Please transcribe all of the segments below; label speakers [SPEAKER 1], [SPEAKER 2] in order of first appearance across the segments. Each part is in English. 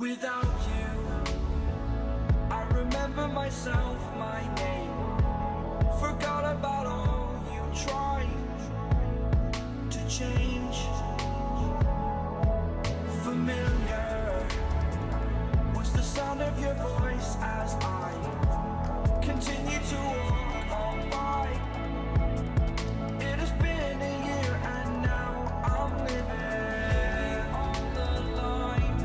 [SPEAKER 1] Without you, I remember myself, my name. Forgot about all you tried to change. Familiar was the sound of your voice as I continue to walk on by. It has been a year and now I'm living on the line.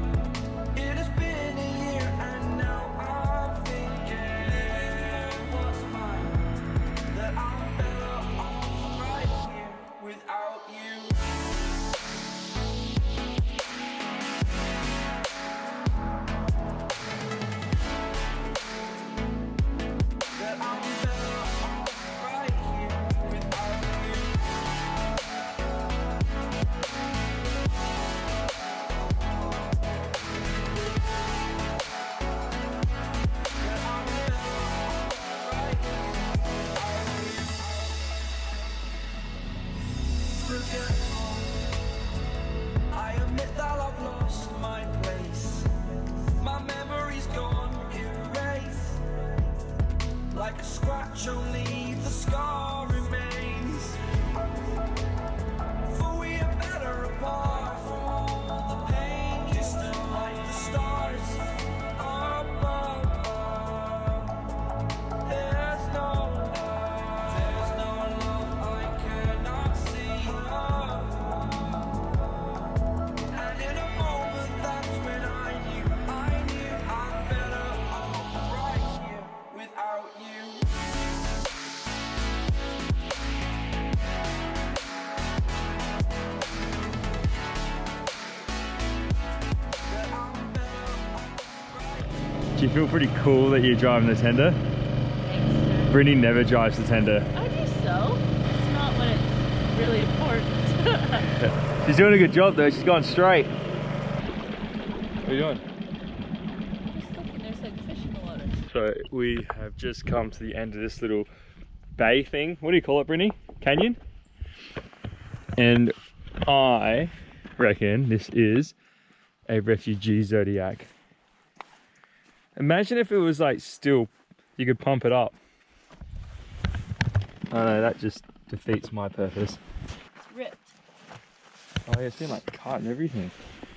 [SPEAKER 1] It has been a year and now I'm thinking what's mine, that I'm better off right here without you. That I'm better off right here without you. That I'm better off right here without you. Forgetful, I admit that I've lost my place. My memory's gone erased. Like a scratch, only the scar remains. For we are better apart from all the pain. Distant like the stars above. There's no love I cannot see. And in a moment, that's when I knew I'm better off right here without you. That I'm better off right.
[SPEAKER 2] Do you feel pretty cool that you're driving the tender?
[SPEAKER 3] Thanks, sir.
[SPEAKER 2] Brittany never drives the tender.
[SPEAKER 3] I do so. It's not when it's really important.
[SPEAKER 2] She's doing a good job though, she's gone straight. What are you doing?
[SPEAKER 3] Just looking, there's like fish in the water.
[SPEAKER 2] So we have just come to the end of this little bay thing. What do you call it, Brittany? Canyon? And I reckon this is a refugee zodiac. Imagine if it was like still, you could pump it up. Oh no, that just defeats my purpose.
[SPEAKER 3] It's ripped.
[SPEAKER 2] Oh yeah, it's been like cut and everything.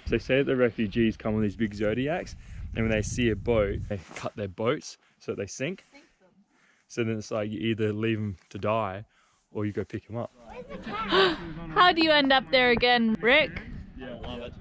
[SPEAKER 2] So they say that the refugees come on these big zodiacs, and when they see a boat, they cut their boats so that they sink.
[SPEAKER 3] Sink them.
[SPEAKER 2] So then it's like you either leave them to die or you go pick them up.
[SPEAKER 3] How do you end up there again, Rick?
[SPEAKER 2] Yeah, love it.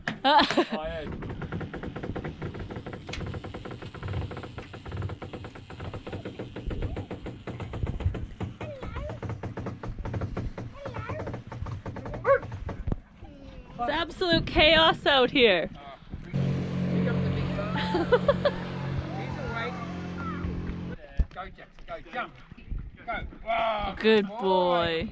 [SPEAKER 3] It's absolute chaos out here.
[SPEAKER 4] Pick up the big phone. He's awake. Go, Jax, go, jump. Go. Wow,
[SPEAKER 3] Good boy.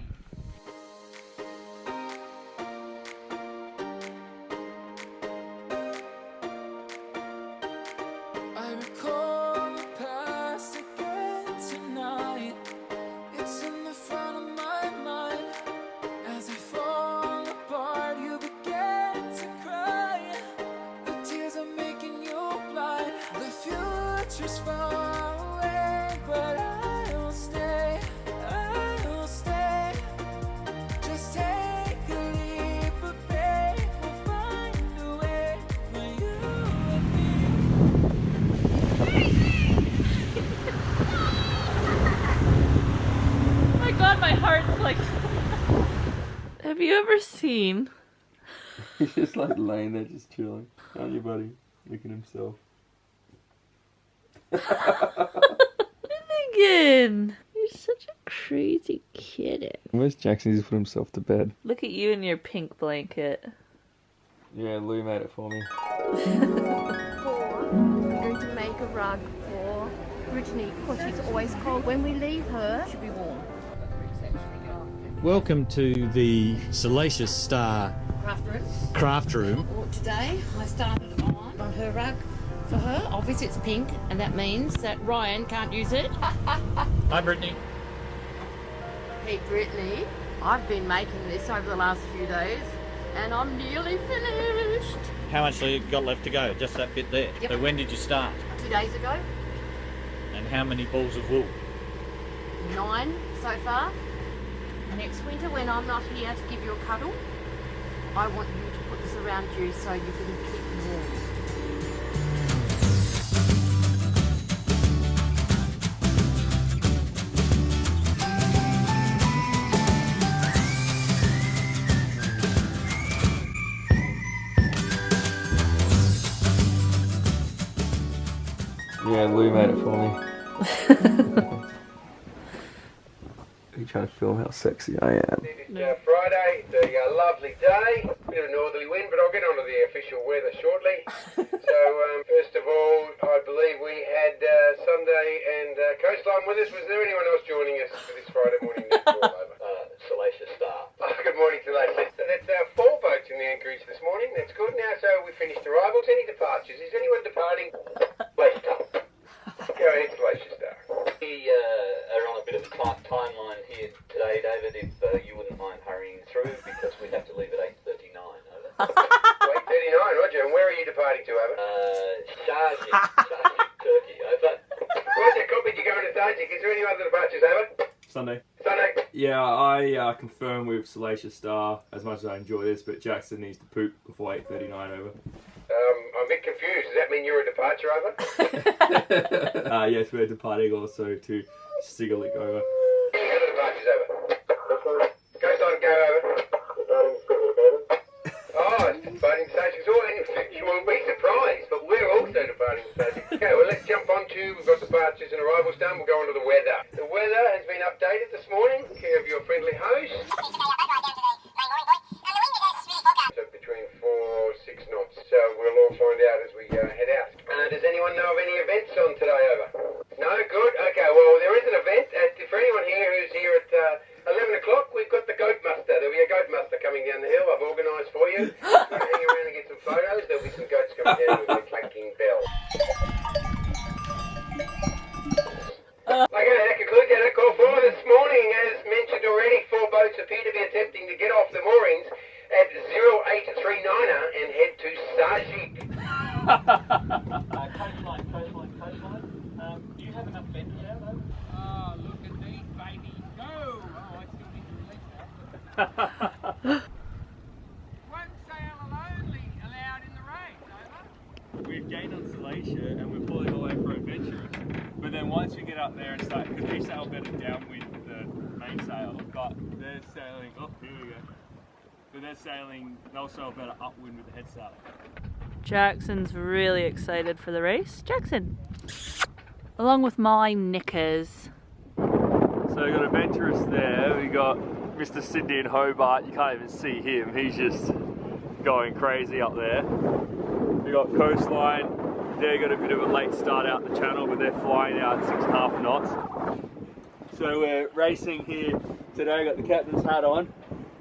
[SPEAKER 1] I recall the past again tonight. It's in the front of my mind. As I fall apart, you begin to cry. The tears are making you blind. The future's far away, but I will stay. I will stay. Just take a leap, but babe, we'll find a way for you and me.
[SPEAKER 3] Oh my god, my heart's like... Have you ever seen...
[SPEAKER 2] He's just like laying there, just chilling. Aren't you, buddy? Looking at himself.
[SPEAKER 3] Finnegan! You're such a crazy kid.
[SPEAKER 2] Where's Jackson? He's put himself to bed.
[SPEAKER 3] Look at you in your pink blanket.
[SPEAKER 2] Yeah, Lou made it for me.
[SPEAKER 5] I'm going to make a rug for Brittany because she's always cold. When we leave her, she'll be warm.
[SPEAKER 6] Welcome to the Salacia Star craft room.
[SPEAKER 5] Well, today I started on her rug for her. Obviously it's pink and that means that Ryan can't use it.
[SPEAKER 6] Hi Brittany.
[SPEAKER 5] Hey Brittany, I've been making this over the last few days and I'm nearly finished.
[SPEAKER 6] How much have you got left to go? Just that bit there.
[SPEAKER 5] Yep.
[SPEAKER 6] So when did you start?
[SPEAKER 5] 2 days ago.
[SPEAKER 6] And how many balls of wool?
[SPEAKER 5] 9 so far. Next winter, when I'm not here to give you a cuddle, I want you to put this around you so you can keep warm.
[SPEAKER 2] Yeah, Lou made it for me. Are you trying to film how sexy I am?
[SPEAKER 4] It's Friday, it's a lovely day, bit of northerly wind, but I'll get onto the official weather shortly. So, first of all, I believe we had Sunday and Coastline with us. Was there anyone else joining us for this Friday morning?
[SPEAKER 7] Salacia Star.
[SPEAKER 4] Oh, good morning, Salacia. So that's 4 boats in the anchorage this morning. That's good. Now, so we finished arrivals. Any departures? Is anyone departing?
[SPEAKER 7] Salacia Star.
[SPEAKER 4] Go ahead, Salacia Star.
[SPEAKER 7] We are on a bit of a tight timeline here today, David, if you wouldn't mind hurrying through, because we have to leave at 8:39, over.
[SPEAKER 4] 8:39, Roger. And where are you departing to, over?
[SPEAKER 7] Sharjah, Turkey, over.
[SPEAKER 4] Roger, copy. You're going to Tajik. Is there any other departures, over?
[SPEAKER 2] Sunday.
[SPEAKER 4] Sunday.
[SPEAKER 2] Yeah, I confirm with Salacia Star, as much as I enjoy this, but Jackson needs to poop before 8:39 over.
[SPEAKER 4] I'm a bit confused. Does that mean you're a departure, over?
[SPEAKER 2] Yes, we're departing also to Sigalik over.
[SPEAKER 4] Any other departures, over? Coastline, go over. Oh, it's departing stations. You will be surprised, but we're also departing stations. Okay, well, let's jump on to, we've got departures and arrivals done. We'll go on to the weather. The weather has been updated this morning. Care of your friendly host. So between 4 6 knots. So we'll all find out as we head out. Does anyone know of any events on today, over? No? Good. Okay, well, there is an event. For anyone here who's here at 11 o'clock, we've got the goat muster. There'll be a goat muster coming down the hill. I've organised for you. Hang around and get some photos. There'll be some goats coming down with a clanking bell. Okay, that concludes our call for this morning. As mentioned already, 4 boats appear to be attempting to get off the moorings at 0839er and head to Sajik.
[SPEAKER 7] Coastline. Do you have enough vendors out, over?
[SPEAKER 4] Oh, look at these babies go! Oh, I still need to release that. One sail only allowed in the rain, over.
[SPEAKER 2] We've gained on Salacia and we're pulling away for Adventurous. But then once we get up there and start, because we sail better downwind with the main sail, but they're sailing, oh, here we go. But they're sailing, they'll sail better upwind with the head sail.
[SPEAKER 3] Jackson's really excited for the race. Jackson! Along with my knickers.
[SPEAKER 2] So we got Adventurous there, we got Mr. Sydney in Hobart, you can't even see him, he's just going crazy up there. We got Coastline, they got a bit of a late start out the channel, but they're flying out 6.5 knots. So we're racing here today, got the captain's hat on,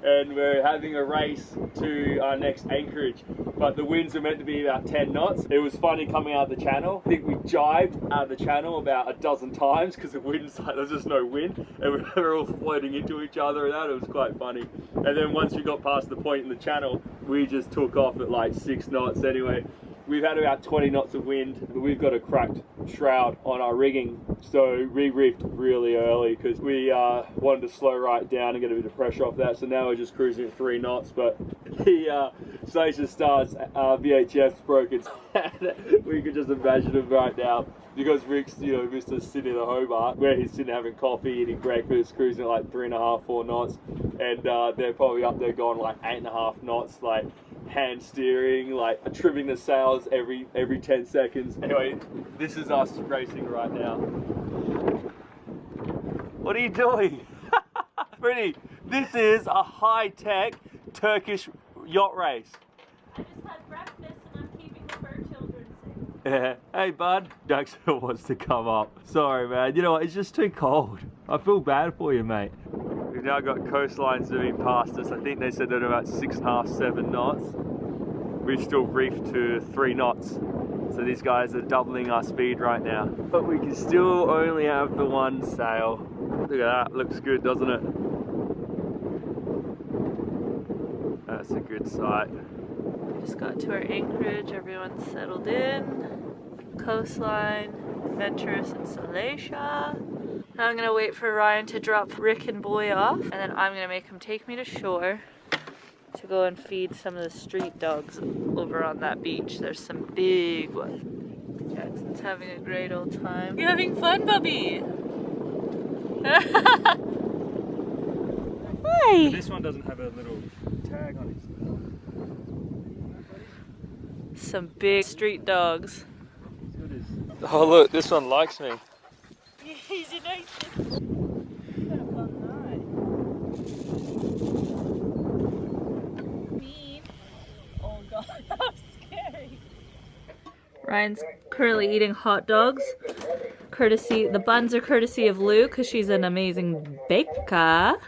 [SPEAKER 2] and we're having a race to our next anchorage. But the winds are meant to be about 10 knots. It was funny coming out of the channel. I think we jibed out of the channel about a dozen times because the wind's like, there's just no wind. And we were all floating into each other and that, it was quite funny. And then once we got past the point in the channel, we just took off at like 6 knots anyway. We've had about 20 knots of wind, but we've got a cracked shroud on our rigging. So we reefed really early because we wanted to slow right down and get a bit of pressure off that. So now we're just cruising at 3 knots, but the Salacia Star's VHF's broke its head. We could just imagine him right now. Because Rick's, Mr. Sydney the Hobart, where he's sitting having coffee, eating breakfast, cruising at like 3.5, 4 knots. And they're probably up there going like 8.5 knots, like hand steering, like trimming the sails every 10 seconds. Anyway, this is us racing right now. What are you doing? Brittany, this is a high-tech Turkish yacht race.
[SPEAKER 3] I just had breakfast and I'm keeping the fur children safe.
[SPEAKER 2] Hey bud, Jackson wants to come up. Sorry man, you know what, it's just too cold. I feel bad for you mate. We've now got Coastline zooming past us. I think they said they're about 6.5, 7 knots. We've still reefed to 3 knots. So these guys are doubling our speed right now. But we can still only have the one sail. Look at that, looks good doesn't it? That's a good sight.
[SPEAKER 3] Just got to our anchorage, everyone's settled in. Coastline, Adventurous and Salacia. Now I'm gonna wait for Ryan to drop Rick and Boy off, and then I'm gonna make him take me to shore to go and feed some of the street dogs over on that beach. There's some big ones. Jackson's having a great old time. You having fun, Bubby? Hi!
[SPEAKER 2] This one doesn't have a little tag on it.
[SPEAKER 3] Some big street dogs.
[SPEAKER 2] Oh look, this one likes me.
[SPEAKER 3] He's a nice Oh god, how scary. Ryan's currently eating hot dogs. Courtesy, the buns are courtesy of Lou because she's an amazing baker.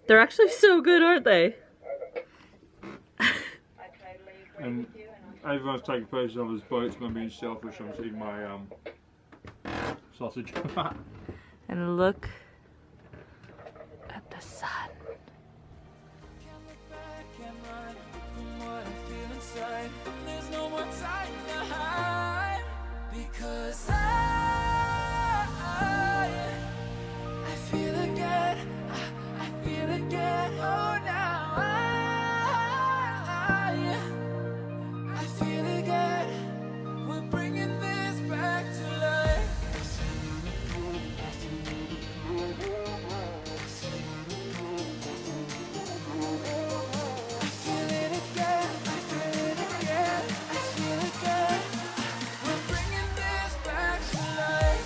[SPEAKER 3] They're actually so good, aren't they?
[SPEAKER 2] And everyone's taking photos of his boats, but I'm being selfish. I'm just eating my sausage.
[SPEAKER 3] And look at the sun.
[SPEAKER 1] There's no more time to hide because I feel again. I feel again. Oh, now I feel again. We're bringing this back to life. I feel it again. I feel it again. I feel again. We're bringing this back to life.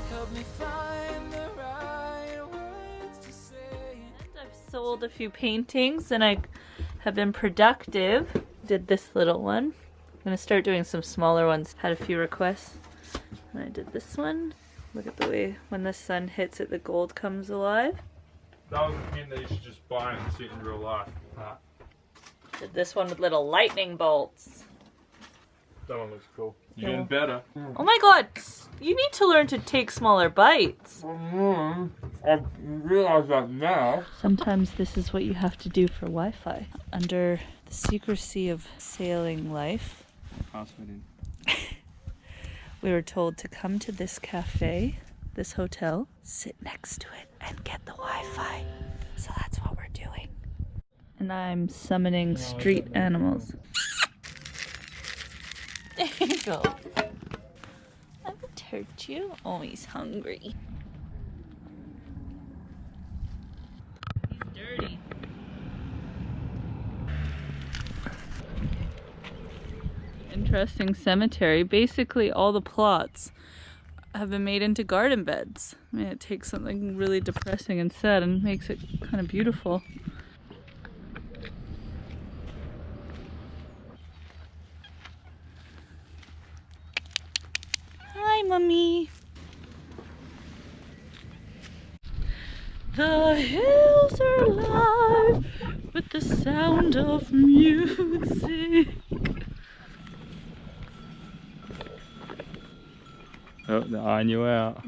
[SPEAKER 1] Help me find the right words to say.
[SPEAKER 3] I've sold a few paintings and I have been productive. Did this little one. I'm gonna start doing some smaller ones. Had a few requests. And I did this one. Look at the way when the sun hits it, the gold comes alive.
[SPEAKER 2] That doesn't mean that you should just buy it and see it in real life.
[SPEAKER 3] Did this one with little lightning bolts.
[SPEAKER 2] That one looks cool. You're getting better.
[SPEAKER 3] Oh my god! You need to learn to take smaller bites.
[SPEAKER 2] I realize that now.
[SPEAKER 3] Sometimes this is what you have to do for Wi-Fi. Under the secrecy of sailing life,
[SPEAKER 2] Password in.
[SPEAKER 3] we were told to come to this cafe, this hotel, sit next to it, and get the Wi-Fi. So that's what we're doing. And I'm summoning street animals. There you go. I won't hurt you. Oh, he's hungry. He's dirty. Interesting cemetery. Basically, all the plots have been made into garden beds. I mean, it takes something really depressing and sad and makes it kind of beautiful. Hi, Mummy. The hills are alive with the sound of music.
[SPEAKER 2] Oh, they're eyeing you out.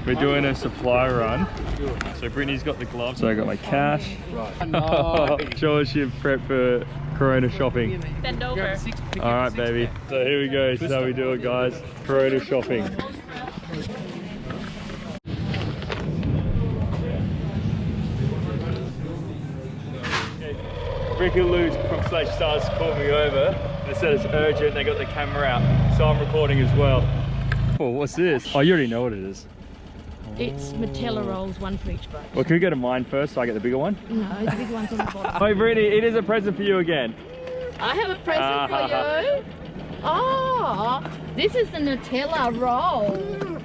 [SPEAKER 2] We're doing a supply run. So Brittany's got the gloves, so I got my cash. Right. George, you prep for Corona shopping.
[SPEAKER 3] Bend over.
[SPEAKER 2] Alright baby. So here we go, this is how we do it guys. Corona shopping. Rick and Lou from Salacia Stars called me over. They said it's urgent, they got the camera out. So I'm recording as well. Oh, what's this? Oh, you already know what it is.
[SPEAKER 5] It's Nutella rolls, one for each boat.
[SPEAKER 2] Well, can we go to mine first so I get the bigger one?
[SPEAKER 5] No, the big one's on the bottom.
[SPEAKER 2] Hey Brittany, it is a present for you again.
[SPEAKER 5] I have a present for you. Oh, this is the Nutella roll.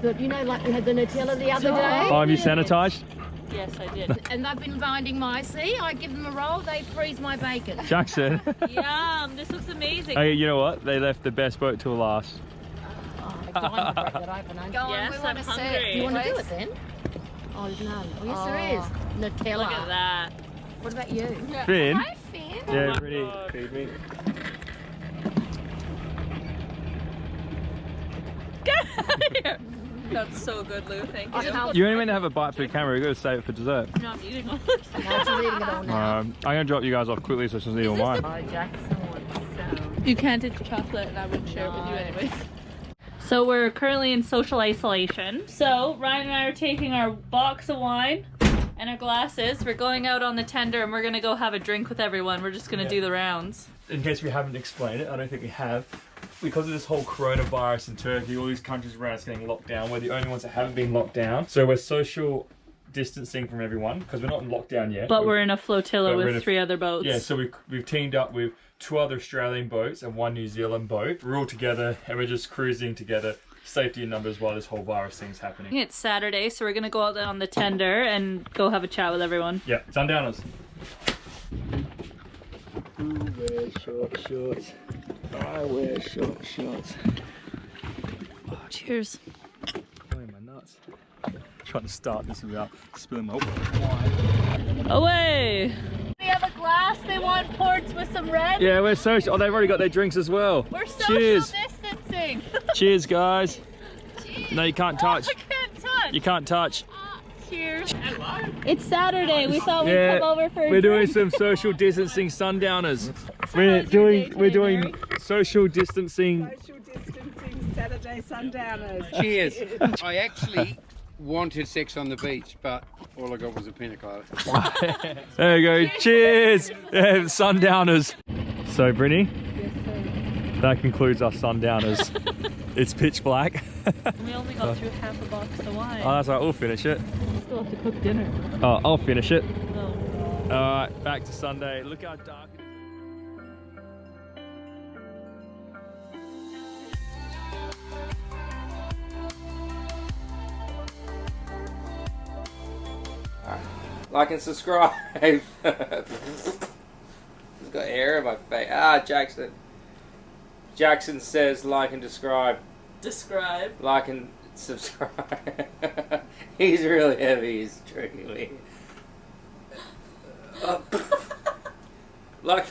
[SPEAKER 5] That, you know, like we had the Nutella the other day.
[SPEAKER 2] Oh, have you sanitised?
[SPEAKER 3] Yes, I did.
[SPEAKER 5] And they've been binding my sea. I give them a roll, they freeze my bacon.
[SPEAKER 2] Jackson.
[SPEAKER 3] Yum, this looks amazing.
[SPEAKER 2] Hey, you know what? They left the best boat till last.
[SPEAKER 5] Go on, break that open.
[SPEAKER 3] Yes,
[SPEAKER 5] we
[SPEAKER 3] I'm
[SPEAKER 5] want to see
[SPEAKER 3] hungry.
[SPEAKER 5] it. Do you want to do it then? Oh, no. Oh, yes, there is. Nutella.
[SPEAKER 3] Look at that.
[SPEAKER 5] What about you?
[SPEAKER 2] Finn?
[SPEAKER 5] Hi, Finn.
[SPEAKER 2] Yeah,
[SPEAKER 3] my
[SPEAKER 2] pretty.
[SPEAKER 3] God.
[SPEAKER 2] Feed me.
[SPEAKER 3] That's so good, Lou. Thank
[SPEAKER 5] I
[SPEAKER 3] you.
[SPEAKER 5] can't-
[SPEAKER 2] You only meant to have a bite for the camera. You got to save it for dessert.
[SPEAKER 3] I'm not eating all
[SPEAKER 5] No, she's eating it all now.
[SPEAKER 2] I'm gonna drop you guys off quickly so she's eat all mine.
[SPEAKER 5] Oh, Jackson wants some.
[SPEAKER 3] You can't eat chocolate, and I wouldn't share it with you anyways. So we're currently in social isolation. So Ryan and I are taking our box of wine and our glasses. We're going out on the tender and we're gonna go have a drink with everyone. We're just gonna do the rounds.
[SPEAKER 2] In case we haven't explained it, I don't think we have. Because of this whole coronavirus in Turkey, all these countries around us getting locked down. We're the only ones that haven't been locked down. So we're social distancing from everyone because we're not in lockdown yet.
[SPEAKER 3] But we're in a flotilla
[SPEAKER 2] But we're in
[SPEAKER 3] with
[SPEAKER 2] a-
[SPEAKER 3] 3 other boats.
[SPEAKER 2] Yeah, so we've teamed up with 2 other Australian boats and 1 New Zealand boat. We're all together and we're just cruising together. Safety in numbers while this whole virus thing's happening.
[SPEAKER 3] It's Saturday, so we're gonna go out on the tender and go have a chat with everyone.
[SPEAKER 2] Yeah, sundowners. Who wears short shorts? I wear short shorts.
[SPEAKER 3] Cheers.
[SPEAKER 2] Pulling my nuts. Trying to start this without spilling my wine.
[SPEAKER 3] Away! We have a glass. They want ports with some red.
[SPEAKER 2] Yeah, we're social. Oh, they've already got their drinks as well.
[SPEAKER 3] We're social
[SPEAKER 2] Cheers.
[SPEAKER 3] distancing.
[SPEAKER 2] Cheers, guys. No, you can't touch.
[SPEAKER 3] I can't touch.
[SPEAKER 2] You can't touch.
[SPEAKER 3] Cheers. It's Saturday. We thought we'd come over for a
[SPEAKER 2] we're doing
[SPEAKER 3] drink.
[SPEAKER 2] some social distancing sundowners. We're doing social distancing.
[SPEAKER 8] Social distancing Saturday sundowners.
[SPEAKER 9] Cheers. I actually wanted sex on the beach, but all I got was a pina colada.
[SPEAKER 2] There you go. Cheers. Yeah, sundowners. So, Brinny, that concludes our sundowners. It's pitch black.
[SPEAKER 3] We only got through half a box of wine.
[SPEAKER 2] Oh, that's right. We'll finish it.
[SPEAKER 3] We still have to cook dinner.
[SPEAKER 2] Oh, I'll finish it.
[SPEAKER 3] No.
[SPEAKER 2] All right, back to Sunday. Look how dark it is.
[SPEAKER 10] Like and subscribe. It's got hair in my face. Ah, Jackson. Jackson says like and describe.
[SPEAKER 3] Describe.
[SPEAKER 10] Like and subscribe. He's really heavy. He's tricking me. Like